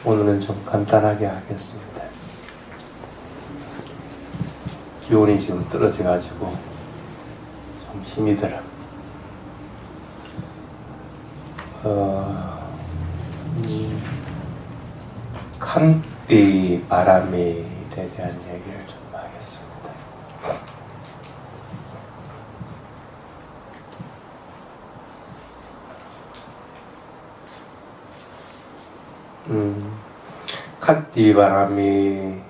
오늘은 좀 간단하게 하겠습니다. 기온이 지금 떨어져가지고 좀 힘이 들어. 칸띠 바람일에 대한 얘기를 좀 하겠습니다. 칸띠 바람일의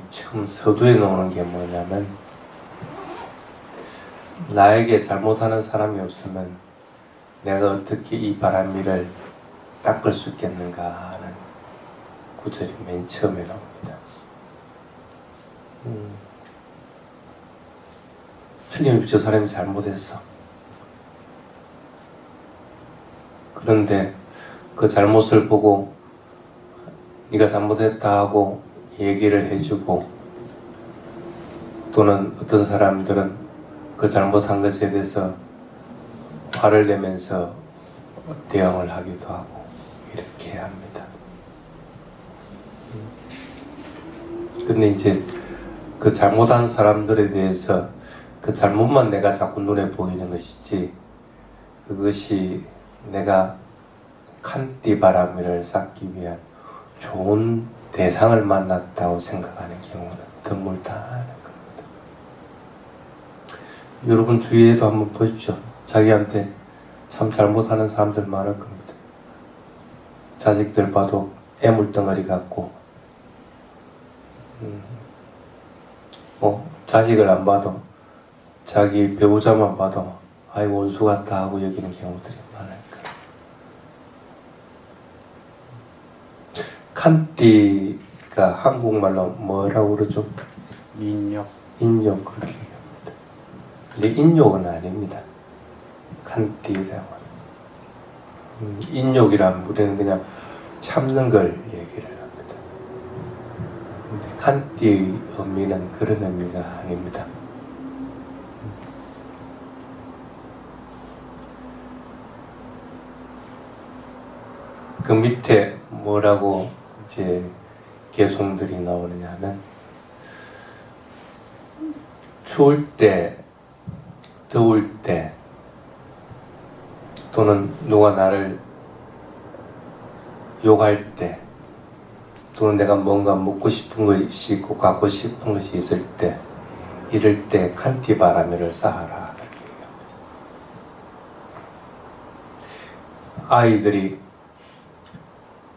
처음 서두에 놓는 게 뭐냐면, 나에게 잘못하는 사람이 없으면 내가 어떻게 이 바람일을 닦을 수 있겠는가 하는 구절이 맨 처음에 나옵니다. 틀림없이 저 사람이 잘못했어. 그런데 그 잘못을 보고 네가 잘못했다 하고 얘기를 해주고, 또는 어떤 사람들은 그 잘못한 것에 대해서 화를 내면서 대응을 하기도 하고 이렇게 합니다. 근데 이제 그 잘못한 사람들에 대해서 그 잘못만 내가 자꾸 눈에 보이는 것이지, 그것이 내가 칸띠 바람일을 쌓기 위한 좋은 대상을 만났다고 생각하는 경우는 드물다는 겁니다. 여러분 주위에도 한번 보십시오. 자기한테 참 잘못하는 사람들 많을 겁니다. 자식들 봐도 애물덩어리 같고, 자식을 안 봐도 자기 배우자만 봐도 아이고 원수 같다 하고 여기는 경우들이 많을 거예요. 칸띠가 한국말로 뭐라고 그러죠? 인욕. 인욕, 그렇게 얘기합니다. 근데 인욕은 아닙니다. 칸띠라고. 인욕이란 우리는 그냥 참는 걸 얘기를 합니다. 근데 칸띠 의미는 그런 의미가 아닙니다. 그 밑에 뭐라고 이제 개송들이 나오느냐 하면, 추울 때, 더울 때, 또는 누가 나를 욕할 때, 또는 내가 뭔가 묻고 싶은 것이 있고 갖고 싶은 것이 있을 때, 이럴 때 칸띠 바람일을 쌓아라. 아이들이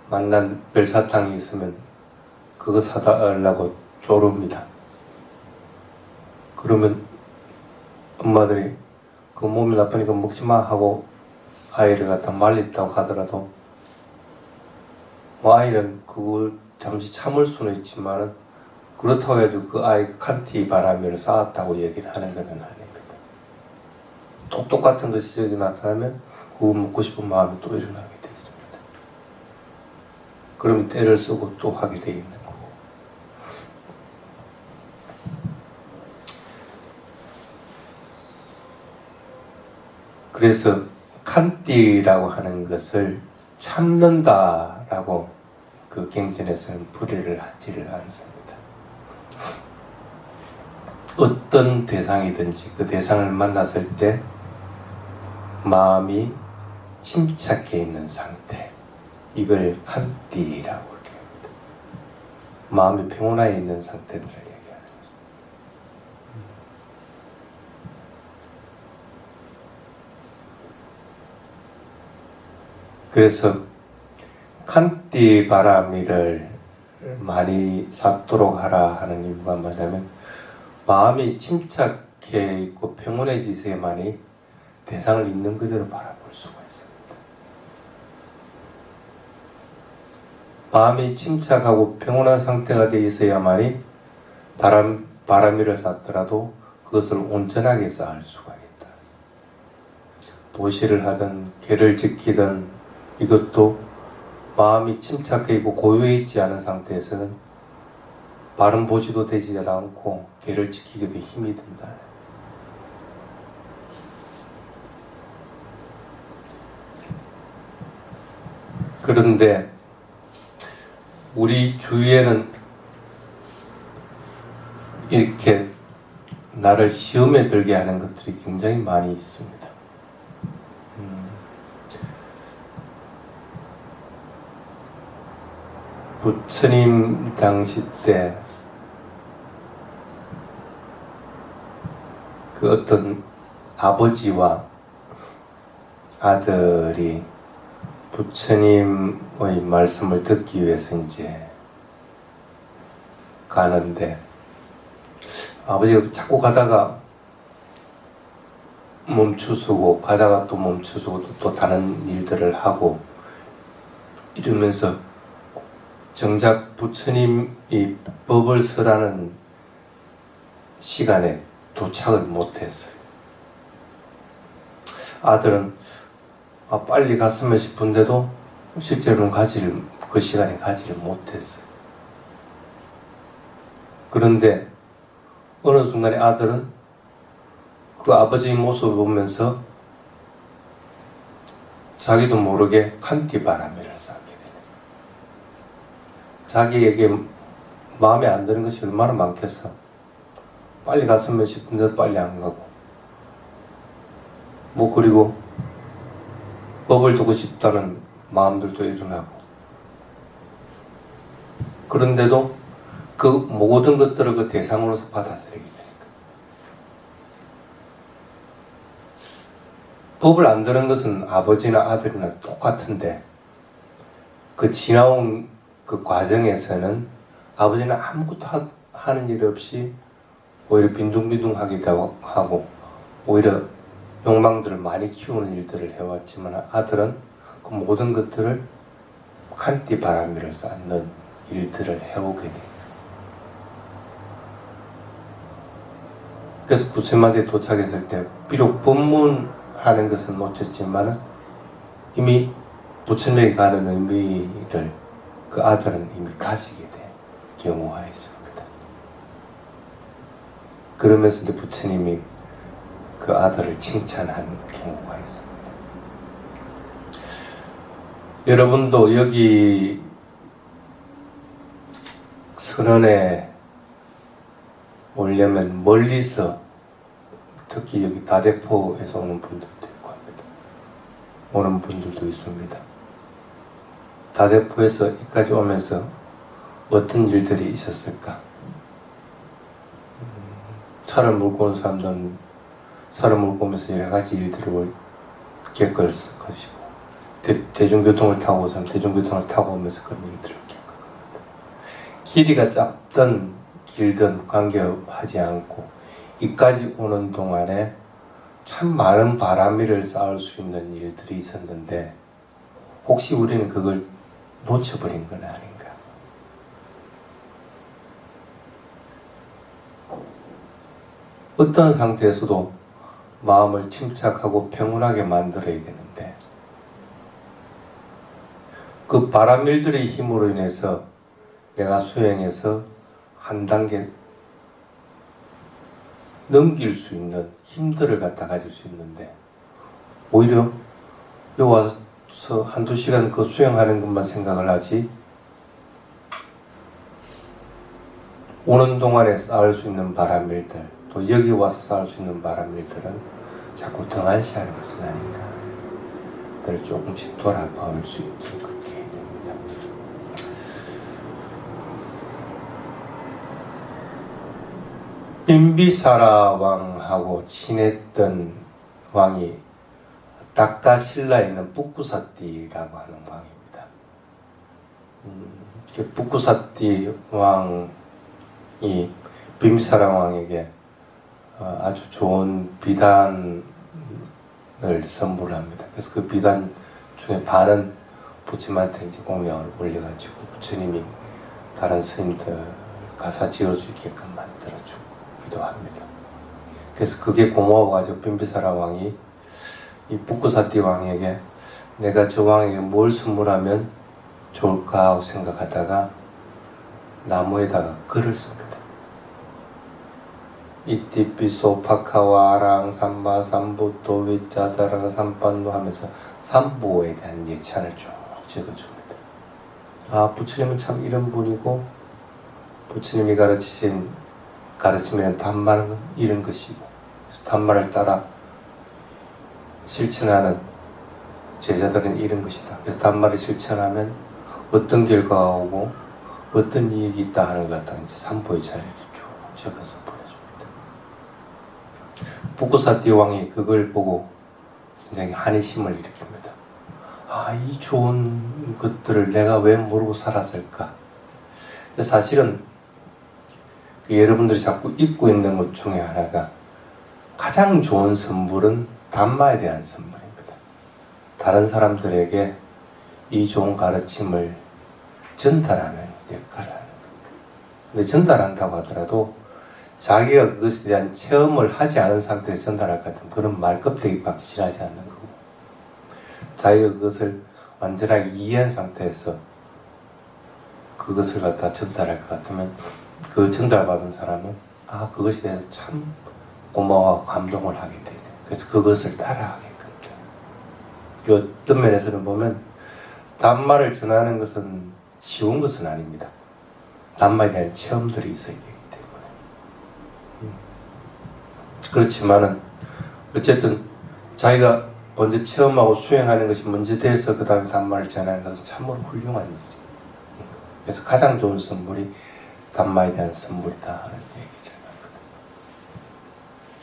만난 별사탕이 있으면 그거 사달라고 조릅니다. 그러면 엄마들이 그 몸이 나쁘니까 먹지 마 하고 아이를 갖다 말렸다고 하더라도, 아이는 그걸 잠시 참을 수는 있지만 그렇다고 해도 그 아이가 칸띠 바람일을 쌓았다고 얘기를 하는 것은 아닙니다. 똑같은 것이 저기 나타나면 그거 먹고 싶은 마음이 또 일어나게 돼 있습니다. 그러면 때를 쓰고 또 하게 돼 있는 거고. 그래서 칸띠라고 하는 것을 참는다라고 그 경전에서는 풀이를 하지를 않습니다. 어떤 대상이든지 그 대상을 만났을 때 마음이 침착해 있는 상태, 이걸 칸띠라고 합니다. 마음이 평온하에 있는 상태들을 얘기하는 거죠. 그래서 칸띠 바람일을 많이 쌓도록 하라 하는 이유가 뭐냐면, 마음이 침착해 있고 평온해지세만이 대상을 있는 그대로 바라볼 수가 있습니다. 마음이 침착하고 평온한 상태가 되어 있어야만이 바람일을 쌓더라도 그것을 온전하게 쌓을 수가 있다. 보시를 하든 계를 지키든 이것도 마음이 침착해 있고 고요해 있지 않은 상태에서는 바른 보시도 되지 않고 계를 지키기도 힘이 든다. 그런데 우리 주위에는 이렇게 나를 시험에 들게 하는 것들이 굉장히 많이 있습니다. 부처님 당시 때 그 어떤 아버지와 아들이 부처님의 말씀을 듣기 위해서 이제 가는데 아버지가 자꾸 가다가 멈추서고 가다가 또 멈추서고 또 다른 일들을 하고 이러면서 정작 부처님이 법을 설하는 시간에 도착을 못했어요. 아들은 빨리 갔으면 싶은데도 실제로는 그 시간에 가지를 못했어요. 그런데 어느 순간에 아들은 그 아버지의 모습을 보면서 자기도 모르게 칸티바라미를 쌓게 돼요. 자기에게 마음에 안 드는 것이 얼마나 많겠어. 빨리 갔으면 싶은데도 빨리 안 가고 그리고 법을 두고 싶다는 마음들도 일어나고 그런데도 그 모든 것들을 그 대상으로서 받아들이게 되니까 법을 안 듣는 것은 아버지나 아들이나 똑같은데 그 지나온 그 과정에서는 아버지는 아무것도 하는 일 없이 오히려 빈둥빈둥하기도 하고 오히려 욕망들을 많이 키우는 일들을 해왔지만 아들은 그 모든 것들을 칸티 바라미를 쌓는 일들을 해오게 돼요. 그래서 부처님한테 도착했을 때 비록 법문하는 것은 놓쳤지만 이미 부처님에게 가는 의미를 그 아들은 이미 가지게 된 경우가 있습니다. 그러면서 이제 부처님이 그 아들을 칭찬한 경우가 있습니다. 여러분도 여기 선언에 오려면 멀리서 특히 여기 다대포에서 오는 분들도 있고 합니다. 오는 분들도 있습니다. 다대포에서 여기까지 오면서 어떤 일들이 있었을까? 차를 몰고 온 사람들은 차를 몰고 오면서 여러 가지 일들을 겪을 것이고 대중교통을 타고 오면 대중교통을 타고 오면서 그런 일들을 겪을 겁니다. 길이가 짧든 길든 관계하지 않고 이까지 오는 동안에 참 많은 바람이를 쌓을 수 있는 일들이 있었는데 혹시 우리는 그걸 놓쳐버린 건 아닌가? 어떤 상태에서도 마음을 침착하고 평온하게 만들어야 되는데 그 바람일들의 힘으로 인해서 내가 수행해서 한 단계 넘길 수 있는 힘들을 갖다 가질 수 있는데 오히려 여기 와서 한두 시간 그 수행하는 것만 생각을 하지 오는 동안에 쌓을 수 있는 바람일들 또 여기 와서 쌓을 수 있는 바람일들은 자꾸 등한시하는 것은 아닌가 를 조금씩 돌아볼 수 있도록 그렇게 됩니다. 빈비사라 왕하고 친했던 왕이 닥다실라에 있는 북구사띠라고 하는 왕입니다. 북구사띠 왕이 빈비사라 왕에게 아주 좋은 비단을 선물합니다. 그래서 그 비단 중에 반은 부처님한테 이제 공양을 올려가지고 부처님이 다른 스님들 가사 지을 수 있게끔 만들어주기도 합니다. 그래서 그게 고마워가지고 빈비사라 왕이 이 북구사띠 왕에게 내가 저 왕에게 뭘 선물하면 좋을까 하고 생각하다가 나무에다가 글을 씁니다. 이티피소 파카와랑 삼바 삼부토 위짜자랑 삼반도 하면서 삼보에 대한 예찬을 쭉 적어줍니다. 아, 부처님은 참 이런 분이고, 부처님이 가르치신 가르치면 단말은 이런 것이고, 그래서 단말을 따라 실천하는 제자들은 이런 것이다. 그래서 단말을 실천하면 어떤 결과가 오고 어떤 이익이 있다 하는 것 같다. 이제 삼보의 자리를 쭉 적어서 보내줍니다. 북구사띠 왕이 그걸 보고 굉장히 한의심을 일으킵니다. 아, 이 좋은 것들을 내가 왜 모르고 살았을까? 사실은 여러분들이 자꾸 잊고 있는 것 중에 하나가 가장 좋은 선물은 담마에 대한 선물입니다. 다른 사람들에게 이 좋은 가르침을 전달하는 역할을 하는 겁니다. 근데 전달한다고 하더라도 자기가 그것에 대한 체험을 하지 않은 상태에서 전달할 것 같으면 그런 말껍데기 받기 싫어하지 않는 거고, 자기가 그것을 완전하게 이해한 상태에서 그것을 갖다 전달할 것 같으면 그 전달받은 사람은 아, 그것에 대해서 참 고마워하고 감동을 하게 되네. 그래서 그것을 따라하게끔 돼요. 어떤 면에서는 보면 담마를 전하는 것은 쉬운 것은 아닙니다. 담마에 대한 체험들이 있어야 되기 때문에. 그렇지만은 어쨌든 자기가 먼저 체험하고 수행하는 것이 먼저 돼서 그 다음에 담마를 전하는 것은 참으로 훌륭한 일이에요. 그래서 가장 좋은 선물이 담마에 대한 선물이다 하는 얘기를 합니다.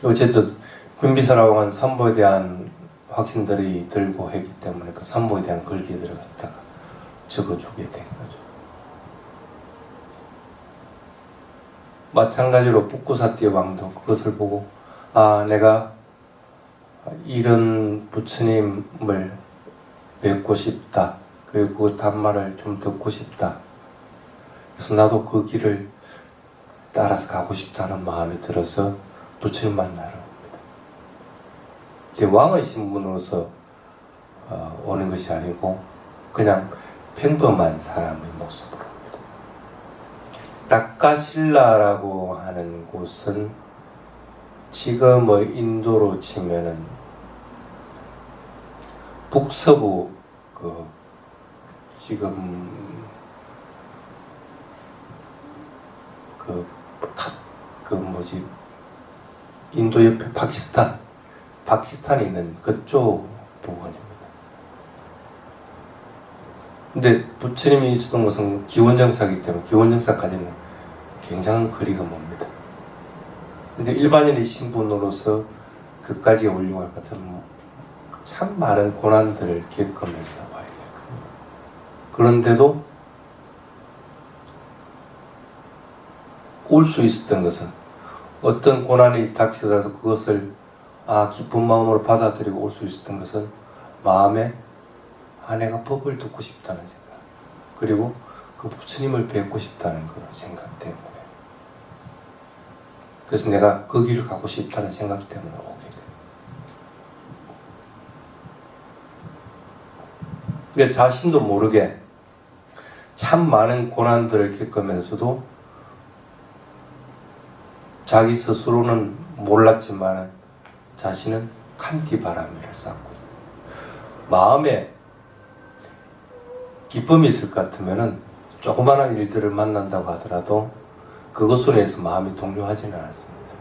어쨌든 금비사라왕은 삼보에 대한 확신들이 들고 했기 때문에 그 삼보에 대한 글귀들을 갖다가 적어주게 된 거죠. 마찬가지로 북구사띠 왕도 그것을 보고 아, 내가 이런 부처님을 뵙고 싶다. 그리고 그 담마를 좀 듣고 싶다. 그래서 나도 그 길을 따라서 가고 싶다는 마음이 들어서 부처님 만나러 옵니다. 왕의 신분으로서 오는 것이 아니고 그냥 평범한 사람의 모습으로 옵니다. 다카실라라고 하는 곳은 지금의 인도로 치면은 북서부 지금 인도 옆에 파키스탄에 있는 그쪽 부분입니다. 근데 부처님이 있었던 것은 기원정사이기 때문에 기원정사까지는 굉장한 거리가 멉니다. 근데 일반인의 신분으로서 그까지 올리고 할 것 같으면 참 많은 고난들을 겪으면서 와야 될 겁니다. 그런데도 올 수 있었던 것은 어떤 고난이 닥치더라도 그것을 기쁜 마음으로 받아들이고 올 수 있었던 것은 마음에 내가 법을 듣고 싶다는 생각, 그리고 그 부처님을 뵙고 싶다는 그런 생각 때문에, 그래서 내가 그 길을 가고 싶다는 생각 때문에 오게 돼요. 근데 자신도 모르게 참 많은 고난들을 겪으면서도 자기 스스로는 몰랐지만 자신은 칸티바라미를 쌓고 있어요. 마음에 기쁨이 있을 것 같으면 조그마한 일들을 만난다고 하더라도 그것으로 인해서 마음이 동요하지는 않습니다.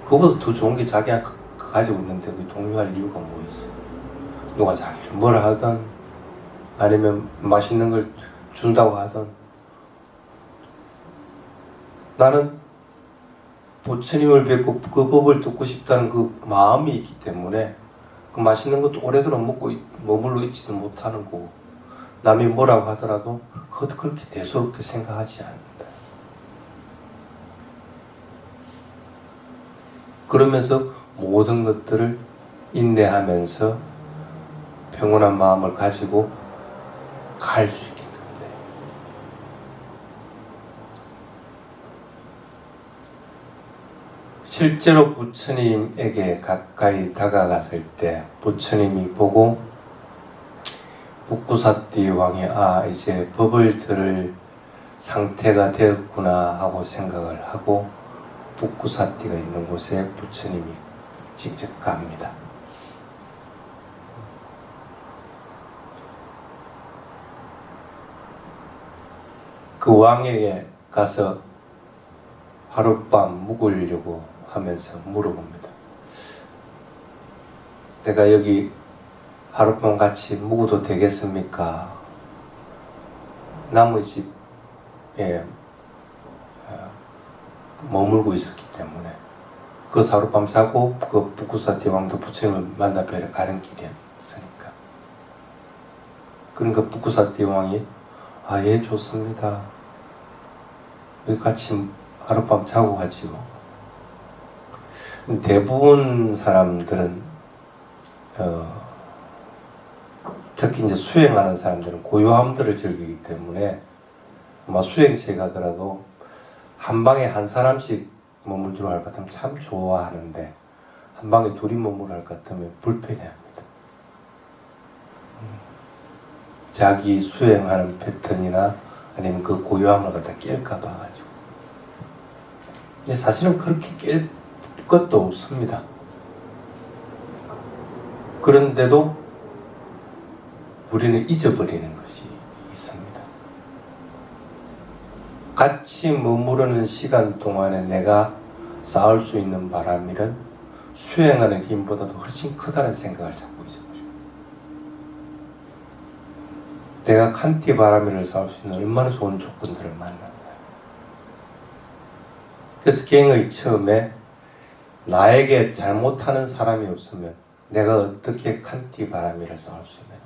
그것보다 더 좋은 게 자기가 가지고 있는데 그 동요할 이유가 뭐 있어? 누가 자기를 뭐라 하든 아니면 맛있는 걸 준다고 하든, 나는 부처님을 뵙고 그 법을 듣고 싶다는 그 마음이 있기 때문에 그 맛있는 것도 오래도록 먹고 머물러 있지도 못하는 거고, 남이 뭐라고 하더라도 그것도 그렇게 대수롭게 생각하지 않는다. 그러면서 모든 것들을 인내하면서 평온한 마음을 가지고 갈 수 있게 됩니다. 실제로 부처님에게 가까이 다가갔을 때 부처님이 보고 북구사띠 왕이 이제 법을 들을 상태가 되었구나 하고 생각을 하고 북구사띠가 있는 곳에 부처님이 직접 갑니다. 그 왕에게 가서 하룻밤 묵으려고 하면서 물어봅니다. 내가 여기 하룻밤 같이 묵어도 되겠습니까? 나무 집에 머물고 있었기 때문에 그 하룻밤 자고 그 북구사티 왕도 부처님을 만나 뵈러 가는 길이었으니까. 그러니까 북구사티 왕이 예 좋습니다. 여기 같이 하룻밤 자고 가지요. 대부분 사람들은 특히 이제 수행하는 사람들은 고요함들을 즐기기 때문에 아마 수행체 가더라도 한 방에 한 사람씩 머물도록 할 것 같으면 참 좋아하는데 한 방에 둘이 머물러 할 것 같으면 불편해합니다. 자기 수행하는 패턴이나 아니면 그 고요함을 갖다 깰까 봐가지고. 근데 사실은 그렇게 깰 것도 없습니다. 그런데도 우리는 잊어버리는 것이 있습니다. 같이 머무르는 시간 동안에 내가 쌓을 수 있는 바람일은 수행하는 힘보다도 훨씬 크다는 생각을 자꾸 잊어버려요. 내가 칸티 바람일을 쌓을 수 있는 얼마나 좋은 조건들을 만나는 거예요. 그래서 갱의 처음에 나에게 잘못하는 사람이 없으면 내가 어떻게 칸티 바람일을 쌓을 수 있느냐.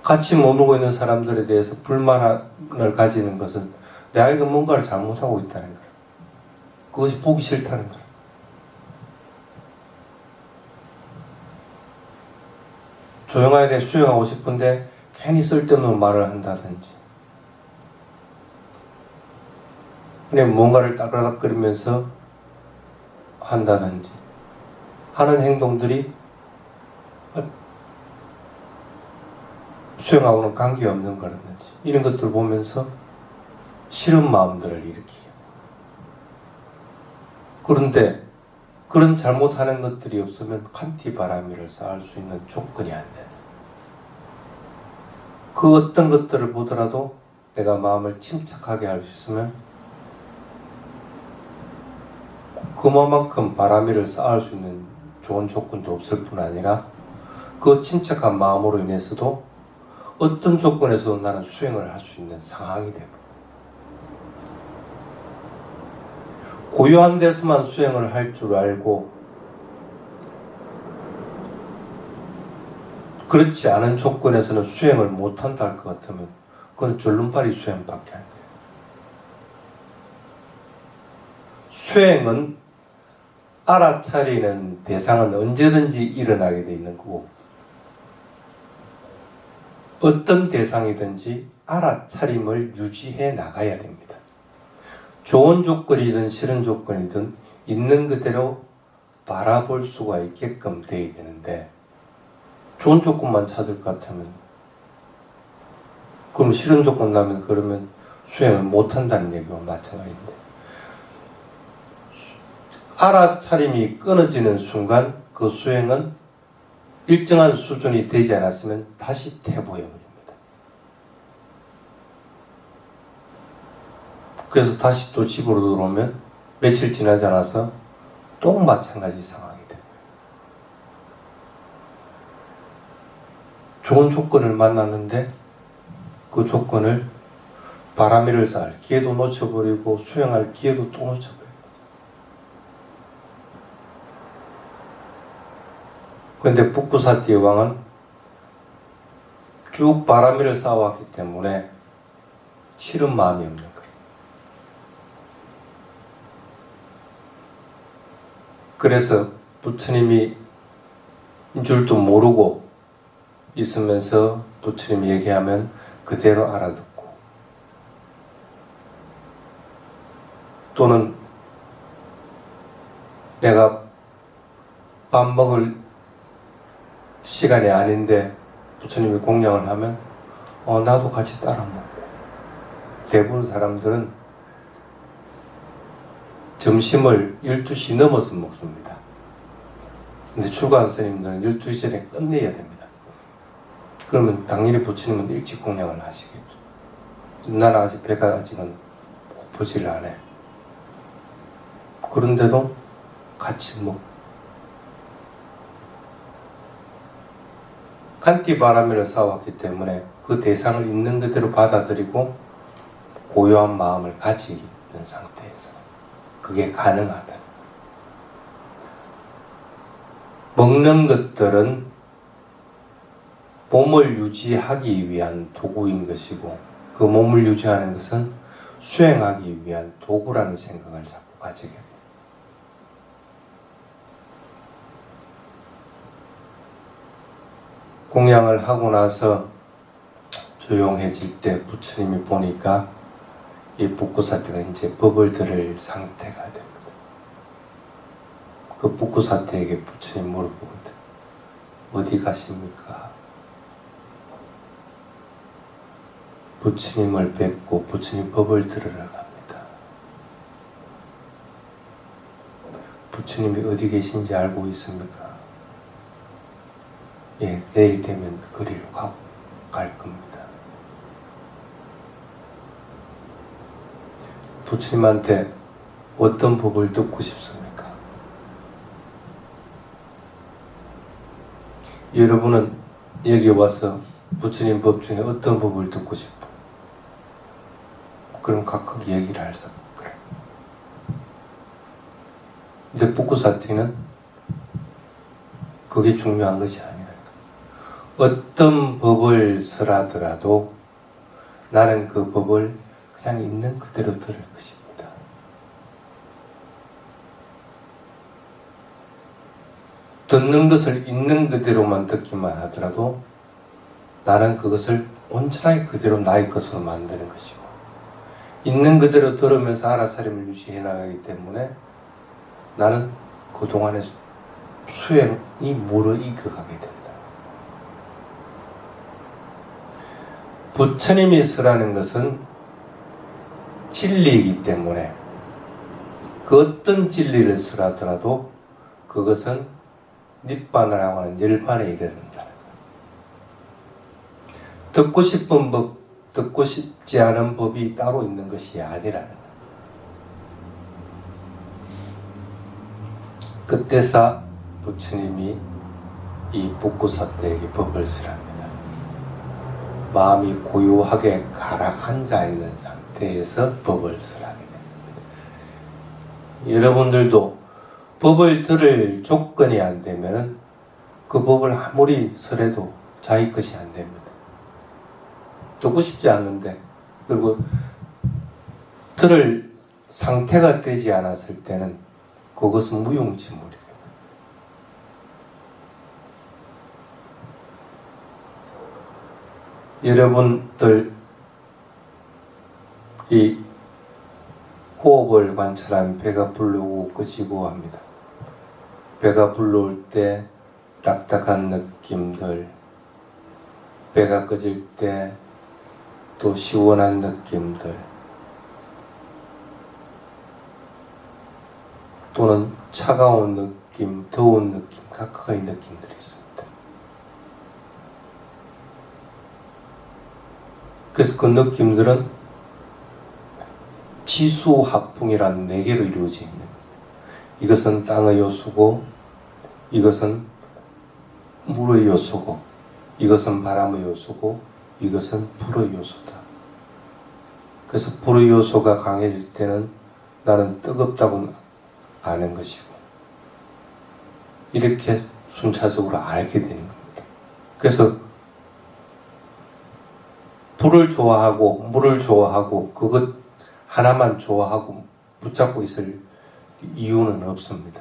같이 머물고 있는 사람들에 대해서 불만을 가지는 것은 내가 뭔가를 잘못하고 있다는 거예요. 그것이 보기 싫다는 거예요. 조용하게 수용하고 싶은데 괜히 쓸데없는 말을 한다든지 그냥 뭔가를 따라닥거리면서 한다든지 하는 행동들이 수행하고는 관계없는 거라든지 이런 것들을 보면서 싫은 마음들을 일으키게. 그런데 그런 잘못하는 것들이 없으면 칸티 바라미를 쌓을 수 있는 조건이 안 돼. 그 어떤 것들을 보더라도 내가 마음을 침착하게 할 수 있으면 그만큼 바라미를 쌓을 수 있는 좋은 조건도 없을 뿐 아니라 그 침착한 마음으로 인해서도 어떤 조건에서도 나는 수행을 할 수 있는 상황이 되고 고요한 데서만 수행을 할 줄 알고 그렇지 않은 조건에서는 수행을 못한다 할 것 같으면 그건 졸름발이 수행밖에 안 돼요. 수행은 알아차리는 대상은 언제든지 일어나게 돼 있는 거고 어떤 대상이든지 알아차림을 유지해 나가야 됩니다. 좋은 조건이든 싫은 조건이든 있는 그대로 바라볼 수가 있게끔 돼야 되는데 좋은 조건만 찾을 것 같으면 그럼 싫은 조건 나면 그러면 수행을 못한다는 얘기와 마찬가지인데 알아차림이 끊어지는 순간 그 수행은 일정한 수준이 되지 않았으면 다시 퇴보해버립니다. 그래서 다시 또 집으로 들어오면 며칠 지나지 않아서 또 마찬가지 상황이 됩니다. 좋은 조건을 만났는데 그 조건을 바라미를 쌓을 기회도 놓쳐버리고 수행할 기회도 또 놓쳐버려요. 그런데 북구사티 왕은 쭉 바라미를 쌓아왔기 때문에 싫은 마음이 없는 거예요. 그래서 부처님이 줄도 모르고 있으면서 부처님이 얘기하면 그대로 알아듣고 또는 내가 밥 먹을 시간이 아닌데 부처님이 공양을 하면 나도 같이 따라 먹고 대부분 사람들은 점심을 12시 넘어서 먹습니다. 근데 출가한 스님들은 12시 전에 끝내야 됩니다. 그러면 당연히 부처님은 일찍 공양을 하시겠죠. 나는 아직 배가 아직은 고프지를 않아요. 그런데도 같이 간띠바람이를 쌓아왔기 때문에 그 대상을 있는 그대로 받아들이고 고요한 마음을 가지고 있는 상태에서 그게 가능하다. 먹는 것들은 몸을 유지하기 위한 도구인 것이고 그 몸을 유지하는 것은 수행하기 위한 도구라는 생각을 자꾸 가지게 돼요. 공양을 하고 나서 조용해질 때 부처님이 보니까 이 북구사태가 이제 법을 들을 상태가 됩니다. 그 북구사태에게 부처님 물어보거든. 어디 가십니까? 부처님을 뵙고 부처님 법을 들으러 갑니다. 부처님이 어디 계신지 알고 있습니까? 예, 내일 되면 거리로 갈 겁니다. 부처님한테 어떤 법을 듣고 싶습니까? 여러분은 여기 와서 부처님 법 중에 어떤 법을 듣고 싶어? 그럼 각각 얘기를 할 사람 그래. 근데 북구사티는 그게 중요한 것이 아니라 어떤 법을 설하더라도 나는 그 법을 그냥 있는 그대로 들을 것입니다. 듣는 것을 있는 그대로만 듣기만 하더라도 나는 그것을 온전하게 그대로 나의 것으로 만드는 것이고 있는 그대로 들으면서 알아차림을 유지해 나가기 때문에 나는 그동안의 수행이 무르익어가게 된다. 부처님이 설하는 것은 진리이기 때문에 그 어떤 진리를 설하더라도 그것은 닛반이라고 하는 열반에 이르는다는 거예요. 듣고 싶은 법, 듣고 싶지 않은 법이 따로 있는 것이 아니라는 거예요. 그때서 부처님이 이 북구사태에게 법을 설합니다. 마음이 고요하게 가라앉아 있는 상태에서 법을 설하게 됩니다. 여러분들도 법을 들을 조건이 안 되면은 그 법을 아무리 설해도 자기 것이 안 됩니다. 듣고 싶지 않는데, 그리고 들을 상태가 되지 않았을 때는 그것은 무용지물이에요. 여러분들 이 호흡을 관찰하면 배가 불러오고 끄지고 합니다. 배가 불러올 때 딱딱한 느낌들, 배가 꺼질 때 또 시원한 느낌들, 또는 차가운 느낌, 더운 느낌, 각각의 느낌들이 있습니다. 그래서 그 느낌들은 지수합풍이라는 4개로 이루어져 있는 거예요. 이것은 땅의 요소고, 이것은 물의 요소고, 이것은 바람의 요소고, 이것은 불의 요소다. 그래서 불의 요소가 강해질 때는 나는 뜨겁다고 아는 것이고, 이렇게 순차적으로 알게 되는 겁니다. 그래서 불을 좋아하고 물을 좋아하고 그것 하나만 좋아하고 붙잡고 있을 이유는 없습니다.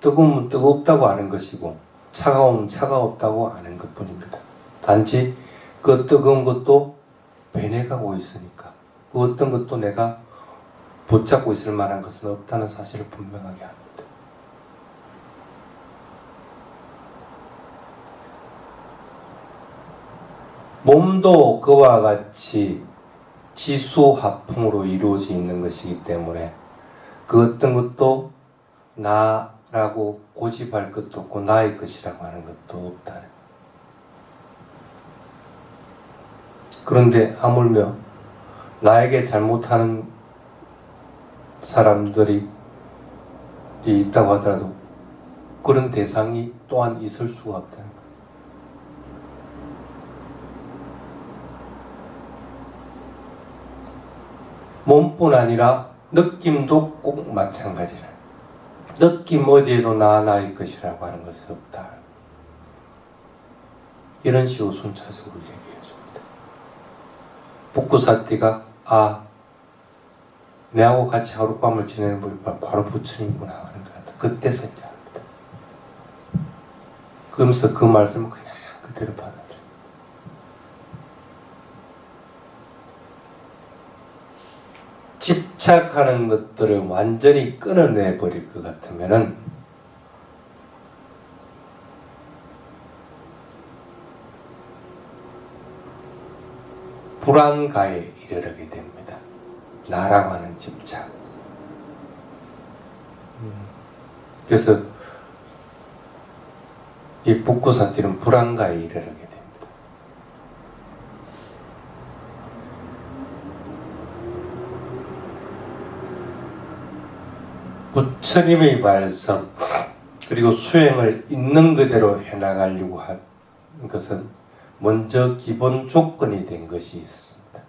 뜨거우면 뜨겁다고 아는 것이고 차가우면 차가웠다고 아는 것뿐입니다. 단지 그 뜨거운 것도 변해가고 있으니까 그 어떤 것도 내가 붙잡고 있을 만한 것은 없다는 사실을 분명하게 합니다. 몸도 그와 같이 지수합풍으로 이루어져 있는 것이기 때문에 그 어떤 것도 나라고 고집할 것도 없고 나의 것이라고 하는 것도 없다. 그런데 하물며 나에게 잘못하는 사람들이 있다고 하더라도 그런 대상이 또한 있을 수가 없다는 거예요. 몸뿐 아니라 느낌도 꼭 마찬가지라. 느낌 어디에도 나의 것이라고 하는 것은 없다. 이런 식으로 순차적으로 얘기해 줍니다. 북구사띠가 내하고 같이 하룻밤을 지내는 분이 바로 부처님구나 하는 것 같아. 그때서 이제 합니다. 그러면서 그 말씀을 그냥 그대로 받아들여요. 집착하는 것들을 완전히 끊어내버릴 것 같으면은 불안가에 이르게 됩니다. 나라고 하는 집착. 그래서 이 북구사띠는 불안가에 이르게 됩니다. 부처님의 말씀 그리고 수행을 있는 그대로 해나가려고 한 것은 먼저 기본 조건이 된 것이 있습니다.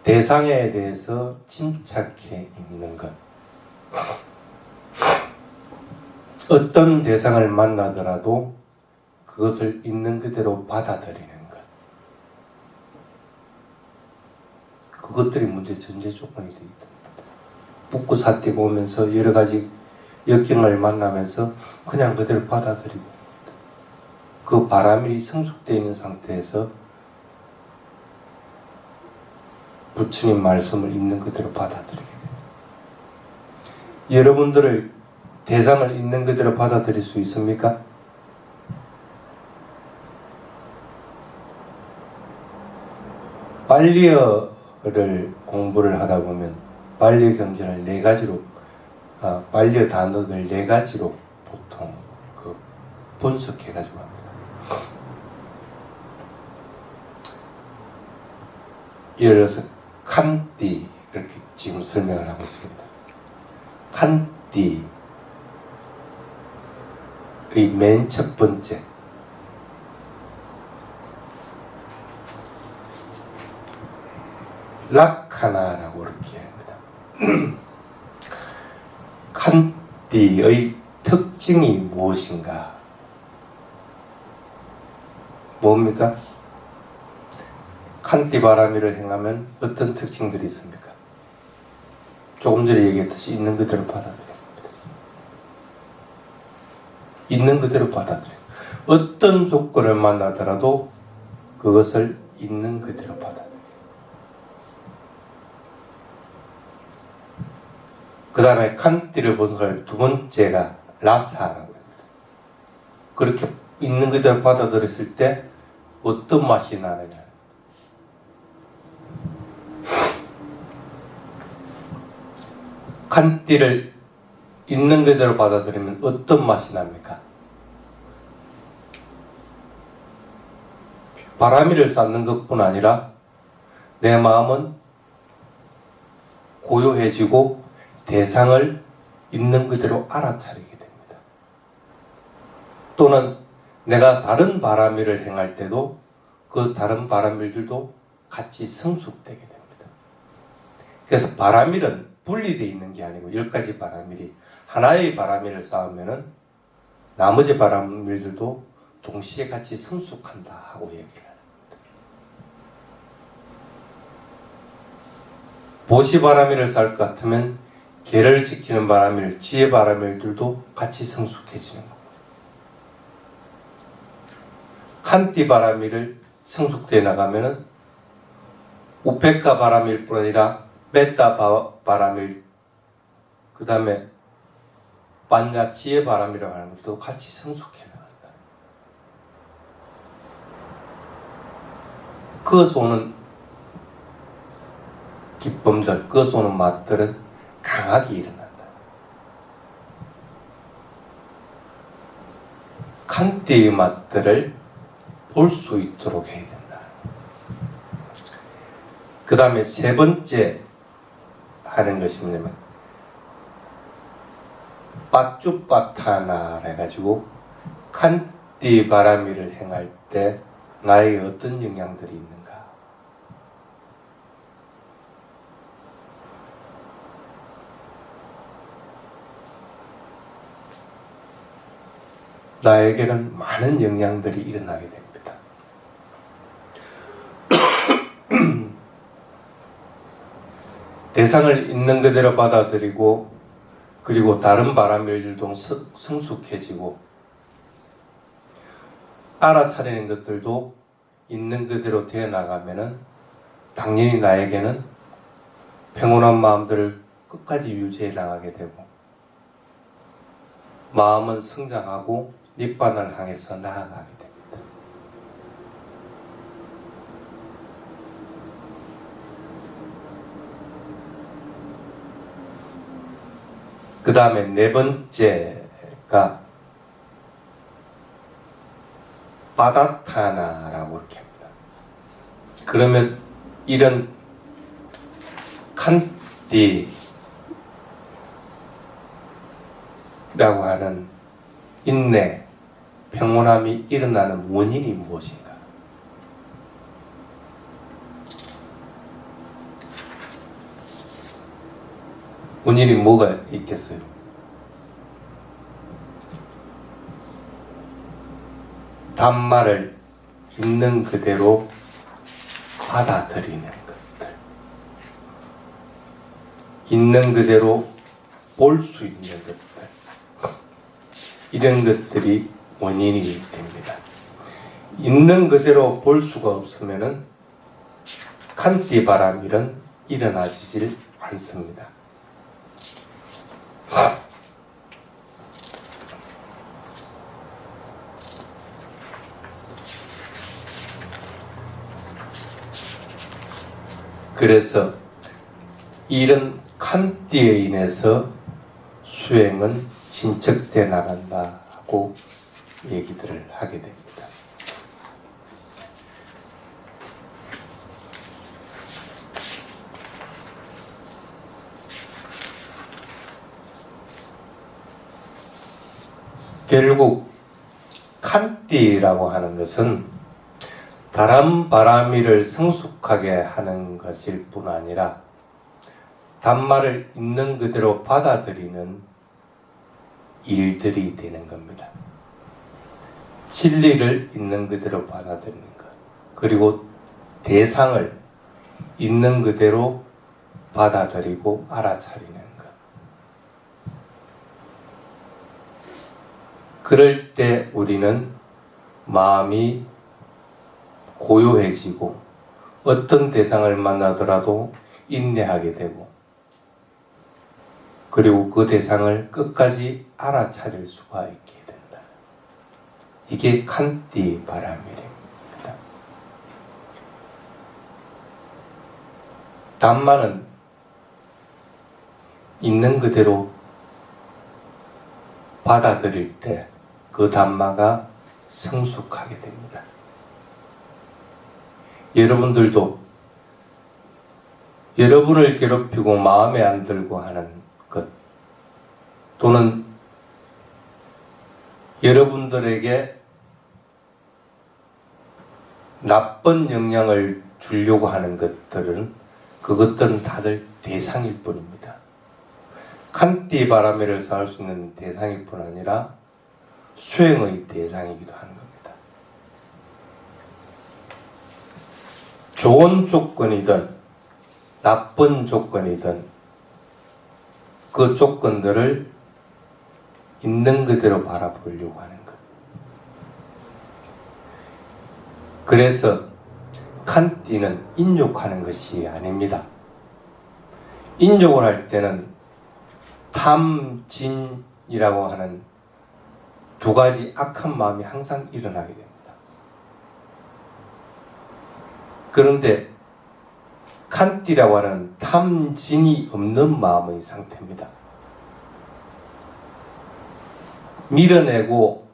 대상에 대해서 침착해 있는 것. 어떤 대상을 만나더라도 그것을 있는 그대로 받아들이는 것. 그것들이 문제 전제 조건이 되기 때문에 북구사띠가 오면서 여러 가지 역경을 만나면서 그냥 그대로 받아들이고 그 바람이 성숙되어 있는 상태에서 부처님 말씀을 있는 그대로 받아들이게 됩니다. 여러분들을 대상을 있는 그대로 받아들일 수 있습니까? 빨리어를 공부를 하다 보면 빨리어 경전을 4가지로 빨리어 단어들 4가지로 보통 분석해가지고 합니다. 예를 들어서 칸띠 이렇게 지금 설명을 하고 있습니다. 칸띠의 맨 첫 번째 락카나라고 이렇게 합니다. 칸띠의 특징이 무엇인가? 뭡니까? 칸띠 바라미를 행하면 어떤 특징들이 있습니까? 조금 전에 얘기했듯이 있는 그대로 받아들여야 합니다. 있는 그대로 받아들여요. 어떤 조건을 만나더라도 그것을 있는 그대로 받아들여요. 그 다음에 칸띠를 분석할 두 번째가 라사라고 합니다. 그렇게 있는 그대로 받아들였을 때 어떤 맛이 나느냐. 칸띠를 있는 그대로 받아들이면 어떤 맛이 납니까? 바람이를 쌓는 것뿐 아니라 내 마음은 고요해지고 대상을 있는 그대로 알아차리게 됩니다. 또는 내가 다른 바람일을 행할 때도 그 다른 바람일들도 같이 성숙되게 됩니다. 그래서 바람일은 분리되어 있는 게 아니고 10가지 바람일이 하나의 바람일을 쌓으면은 나머지 바람일들도 동시에 같이 성숙한다 하고 얘기를 합니다. 보시 바람일을 쌓을 것 같으면 계를 지키는 바람일, 지혜 바람일들도 같이 성숙해지는 거고 칸띠 바람일을 성숙되어 나가면은 우페카 바람일뿐 아니라 메타 바람일, 그 다음에 반야 지혜 바람이라고 하는 것도 같이 성숙해 나간다. 그것에서 오는 기쁨들, 그것에서 오는 맛들은 강하게 일어난다. 칸띠의 맛들을 볼 수 있도록 해야 된다. 그 다음에 세 번째 하는 것이 뭐냐면 빠쭈빠타나 해가지고 칸띠 바라미를 행할 때 나에게 어떤 영향들이 있는가. 나에게는 많은 영향들이 일어나게 됩니다. 대상을 있는 그대로 받아들이고 그리고 다른 바람일들도 성숙해지고 알아차리는 것들도 있는 그대로 되어 나가면은 당연히 나에게는 평온한 마음들을 끝까지 유지해 나가게 되고 마음은 성장하고 닉반을 향해서 나아가게 됩니다. 그 다음에 네 번째가 바다타나라고 이렇게 합니다. 그러면 이런 칸띠라고 하는 인내, 평온함이 일어나는 원인이 무엇인가? 원인이 뭐가 있겠어요? 단말을 있는 그대로 받아들이는 것들, 있는 그대로 볼 수 있는 것들, 이런 것들이 원인이 됩니다. 있는 그대로 볼 수가 없으면은 칸띠 바람일은 일어나지질 않습니다. 그래서 이런 칸띠에 인해서 수행은 진척돼 나간다 하고 얘기들을 하게 됩니다. 결국 칸띠라고 하는 것은 다른 바라미를 성숙하게 하는 것일 뿐 아니라 단말을 있는 그대로 받아들이는 일들이 되는 겁니다. 진리를 있는 그대로 받아들이는 것, 그리고 대상을 있는 그대로 받아들이고 알아차리는 것. 그럴 때 우리는 마음이 고요해지고 어떤 대상을 만나더라도 인내하게 되고 그리고 그 대상을 끝까지 알아차릴 수가 있게 된다. 이게 칸띠 바라밀입니다. 담마는 있는 그대로 받아들일 때 그 담마가 성숙하게 됩니다. 여러분들도 여러분을 괴롭히고 마음에 안 들고 하는 것 또는 여러분들에게 나쁜 영향을 주려고 하는 것들은 그것들은 다들 대상일 뿐입니다. 칸띠 바라미를 쌓을 수 있는 대상일 뿐 아니라 수행의 대상이기도 하는 겁니다. 좋은 조건이든 나쁜 조건이든 그 조건들을 있는 그대로 바라보려고 하는 것. 그래서 칸띠는 인욕하는 것이 아닙니다. 인욕을 할 때는 탐진이라고 하는 두 가지 악한 마음이 항상 일어나게 됩니다. 그런데 칸띠라고 하는 탐진이 없는 마음의 상태입니다. 밀어내고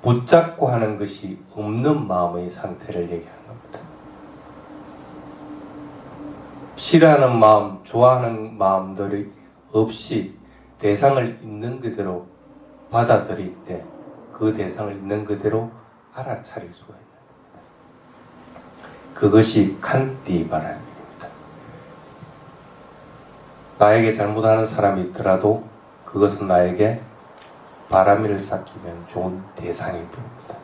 붙잡고 하는 것이 없는 마음의 상태를 얘기하는 겁니다. 싫어하는 마음, 좋아하는 마음들이 없이 대상을 있는 그대로 받아들일 때 그 대상을 있는 그대로 알아차릴 수가 있는 겁니다. 그것이 칸띠 바람입니다. 나에게 잘못하는 사람이 있더라도 그것은 나에게 바람이를 삭히면 좋은 대상일 뿐입니다.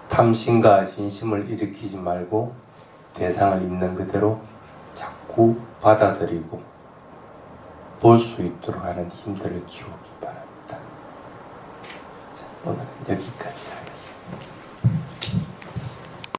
탐심과 진심을 일으키지 말고 대상을 있는 그대로 자꾸 받아들이고 볼 수 있도록 하는 힘들을 키우기 바랍니다. 자, 오늘은 여기까지.